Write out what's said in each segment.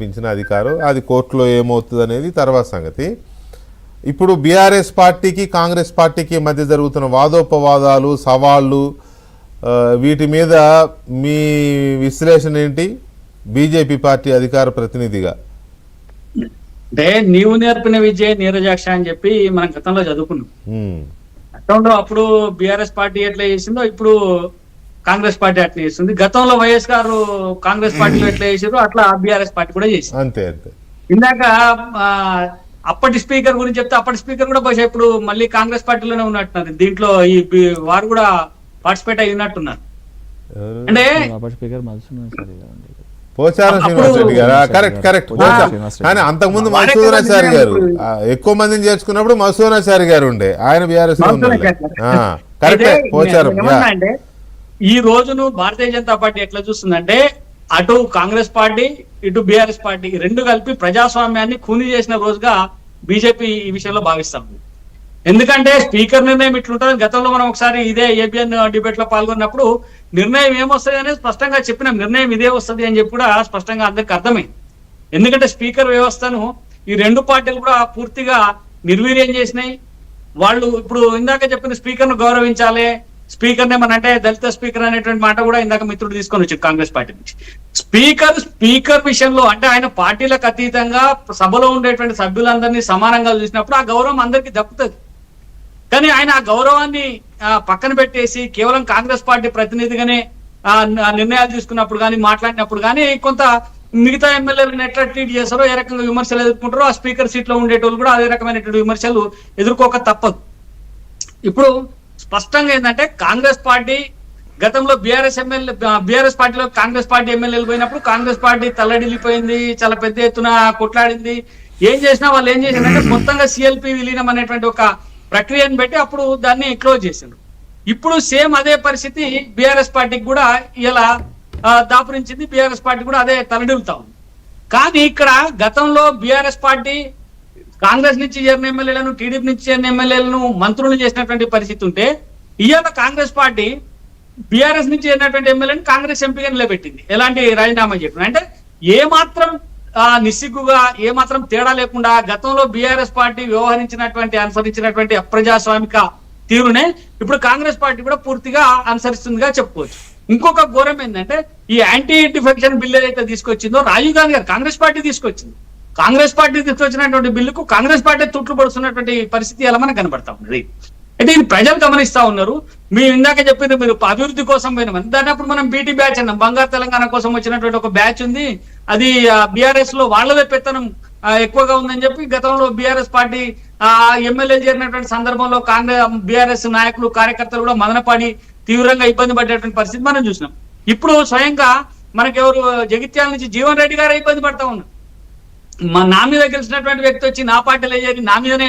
పెంచిన అధికారం అది కోర్టులో ఏమవుతుంది అనేది తర్వాత సంగతి. ఇప్పుడు బీఆర్ఎస్ పార్టీకి కాంగ్రెస్ పార్టీకి మధ్య జరుగుతున్న వాదోపవాదాలు సవాళ్ళు వీటి మీద మీ విశ్లేషణ ఏంటి బీజేపీ పార్టీ అధికార ప్రతినిధిగా? అంటే నీవు నేర్పిన విజయ నీరజాక్ష అని చెప్పి మనం గతంలో చదువుకున్నాం. గతంలో అప్పుడు బీఆర్ఎస్ పార్టీ ఎట్లా చేసిందో ఇప్పుడు కాంగ్రెస్ పార్టీ అట్లా చేస్తుంది. గతంలో వైఎస్ గారు కాంగ్రెస్ పార్టీలో ఎట్లా చేసారో అట్లా బీఆర్ఎస్ పార్టీ కూడా చేసింది. అంతే అంతే. ఇందాక అప్పటి స్పీకర్ గురించి చెప్తే అప్పటి స్పీకర్ కూడా బహుశా ఇప్పుడు మళ్ళీ కాంగ్రెస్ పార్టీలోనే ఉన్నట్టున్నారు. దీంట్లో ఈ వారు కూడా పార్టిసిపేట్ అయి ఉన్నట్టున్నారు. అంటే పోచారం శ్రీనివాస్ రెడ్డి గారు కరెక్ట్ కరెక్ట్. కానీ అంతకుముందు మధుసూదనాచారి గారు ఎక్కువ మందిని చేర్చుకున్నప్పుడు మధుసూదనాచారి గారు ఉండే, ఆయన బీఆర్ఎస్ కరెక్ట్. పోచారం అంటే ఈ రోజును భారతీయ జనతా పార్టీ ఎట్లా చూస్తుందంటే అటు కాంగ్రెస్ పార్టీ ఇటు బీఆర్ఎస్ పార్టీ రెండు కలిపి ప్రజాస్వామ్యాన్ని ఖూనీ చేసిన రోజుగా బీజేపీ ఈ విషయంలో భావిస్తాం. ఎందుకంటే స్పీకర్ నిర్ణయం ఇట్లుంటుంది. గతంలో మనం ఒకసారి ఇదే ఏబిఎన్ డిబేట్ లో పాల్గొన్నప్పుడు నిర్ణయం ఏమొస్తుంది అనేది స్పష్టంగా చెప్పినాం. నిర్ణయం ఇదే వస్తుంది అని చెప్పి కూడా స్పష్టంగా అందరికి అర్థమైంది. ఎందుకంటే స్పీకర్ వ్యవస్థను ఈ రెండు పార్టీలు కూడా పూర్తిగా నిర్వీర్యం చేసినాయి. వాళ్ళు ఇప్పుడు ఇందాక చెప్పిన స్పీకర్ ను గౌరవించాలి, స్పీకర్ ఏమనంటే దళిత స్పీకర్ అనేటువంటి మాట కూడా ఇందాక మిత్రుడు తీసుకొని వచ్చాడు కాంగ్రెస్ పార్టీ నుంచి. స్పీకర్ విషయంలో అంటే ఆయన పార్టీలకు అతీతంగా సభలో ఉండేటువంటి సభ్యులందరినీ సమానంగా చూసినప్పుడు ఆ గౌరవం అందరికీ దక్కుతుంది. కానీ ఆయన ఆ గౌరవాన్ని పక్కన పెట్టేసి కేవలం కాంగ్రెస్ పార్టీ ప్రతినిధిగానే నిర్ణయాలు తీసుకున్నప్పుడు కానీ మాట్లాడినప్పుడు కానీ కొంత మిగతా ఎమ్మెల్యేలను ఎట్లా ట్రీట్ చేస్తారో ఏ రకంగా విమర్శలు ఎదుర్కొంటారో ఆ స్పీకర్ సీట్ లో ఉండేటోళ్ళు కూడా అదే రకమైనటువంటి విమర్శలు ఎదుర్కోక తప్పదు. ఇప్పుడు స్పష్టంగా ఏంటంటే కాంగ్రెస్ పార్టీ గతంలో బీఆర్ఎస్ పార్టీలో కాంగ్రెస్ పార్టీ ఎమ్మెల్యేలు పోయినప్పుడు కాంగ్రెస్ పార్టీ తల్లడిల్లిపోయింది, చాలా పెద్ద ఎత్తున కొట్లాడింది. ఏం చేసినా వాళ్ళు ఏం చేసిందంటే మొత్తంగా సిఎల్పి విలీనం అనేటువంటి ఒక ప్రక్రియను పెట్టి అప్పుడు దాన్ని క్లోజ్ చేసిండ్రు. ఇప్పుడు సేమ్ అదే పరిస్థితి బీఆర్ఎస్ పార్టీకి కూడా ఇలా దాపురించింది. బీఆర్ఎస్ పార్టీ కూడా అదే తలడిల్లుతా ఉంది. కానీ ఇక్కడ గతంలో బీఆర్ఎస్ పార్టీ కాంగ్రెస్ నుంచి చేరిన ఎమ్మెల్యేలను టీడీపీ నుంచి చేరిన ఎమ్మెల్యేలను మంత్రులను చేసినటువంటి పరిస్థితి ఉంటే ఇవాళ కాంగ్రెస్ పార్టీ బీఆర్ఎస్ నుంచి చేరినటువంటి ఎమ్మెల్యేని కాంగ్రెస్ ఎంపీగా నిలబెట్టింది. ఎలాంటి రాజీనామా చెప్పిన అంటే ఏమాత్రం నిస్సిగ్గుగా ఏమాత్రం తేడా లేకుండా గతంలో బీఆర్ఎస్ పార్టీ అనుసరించినటువంటి అప్రజాస్వామిక తీరునే ఇప్పుడు కాంగ్రెస్ పార్టీ కూడా పూర్తిగా అనుసరిస్తుందిగా చెప్పుకోవచ్చు. ఇంకొక ఘోరం ఏంటంటే ఈ యాంటీ డిఫెక్షన్ బిల్ ఏదైతే తీసుకొచ్చిందో రాజీవ్ గాంధీ గారు కాంగ్రెస్ పార్టీ తీసుకొచ్చింది. కాంగ్రెస్ పార్టీ తీసుకొచ్చినటువంటి బిల్లుకు కాంగ్రెస్ పార్టీ తుట్లు పడుతున్నటువంటి పరిస్థితి ఎలా మనకు కనబడతా ఉన్నది. అయితే ఇది ప్రజలు గమనిస్తా ఉన్నారు. మీరు ఇందాక చెప్పింది మీరు అభివృద్ధి కోసం పోయినామని దాన్ని అప్పుడు మనం బీటీ బ్యాచ్ అన్నాం. బంగారు తెలంగాణ కోసం వచ్చినటువంటి ఒక బ్యాచ్ ఉంది. అది బీఆర్ఎస్ లో వాళ్ళదే పెత్తనం ఎక్కువగా ఉందని చెప్పి గతంలో బీఆర్ఎస్ పార్టీ ఎమ్మెల్యే చేరినటువంటి సందర్భంలో బీఆర్ఎస్ నాయకులు కార్యకర్తలు కూడా మదనపాడి తీవ్రంగా ఇబ్బంది పడేటువంటి పరిస్థితి మనం చూసినాం. ఇప్పుడు స్వయంగా మనకెవరు జగిత్యాల నుంచి జీవన్ రెడ్డి గారు ఇబ్బంది పడతా ఉన్నారు. నా మీద గెలిచినటువంటి వ్యక్తి వచ్చి నా పార్టీలో చేరి నా మీదనే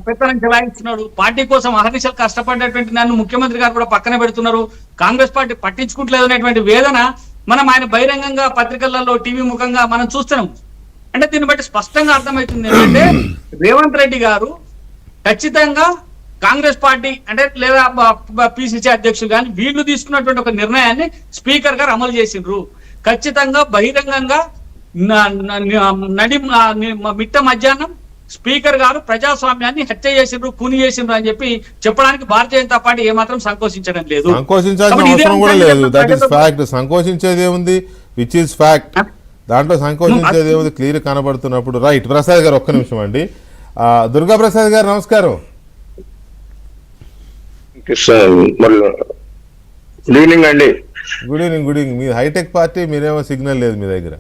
పెత్తనం చెలాయిస్తున్నాడు. పార్టీ కోసం అహర్నిశలు కష్టపడేటువంటి నన్ను ముఖ్యమంత్రి గారు కూడా పక్కన పెడుతున్నారు. కాంగ్రెస్ పార్టీ పట్టించుకుంటలేదు అనేటువంటి వేదన మనం ఆయన బహిరంగంగా పత్రికలలో టీవీ ముఖంగా మనం చూస్తున్నాం. అంటే దీన్ని బట్టి స్పష్టంగా అర్థమవుతుంది ఏంటంటే రేవంత్ రెడ్డి గారు ఖచ్చితంగా కాంగ్రెస్ పార్టీ అంటే లేదా పిసిసి అధ్యక్షులు కానీ వీళ్ళు తీసుకున్నటువంటి ఒక నిర్ణయాన్ని స్పీకర్ గారు అమలు చేసిండ్రు. ఖచ్చితంగా బహిరంగంగా మిట్ట మధ్యాహ్నం స్పీకర్ గారు ప్రజాస్వామ్యాన్ని హత్య చేసిండ్రు, కూని చేసిండ్రు అని చెప్పి చెప్పడానికి భారతీయ జనతా పార్టీ ఏమాత్రం సంకోచించడం లేదు. సంకోచించాల్సిన అవసరం కూడా లేదు. That is fact. సంకోచించేది ఏముంది, విచ్ ఈస్ ఫ్యాక్ట్. దాంట్లో సంకోచించేది ఏముంది క్లియర్ కనబడుతున్నప్పుడు. రైట్. ప్రసాద్ గారు ఒక్క నిమిషం అండి. దుర్గా ప్రసాద్ గారు నమస్కారం. గుడ్ ఈవినింగ్ అండి. Good evening. Good evening. మీ హైటెక్ పార్టీ మీరేమో సిగ్నల్ లేదు మీ దగ్గర.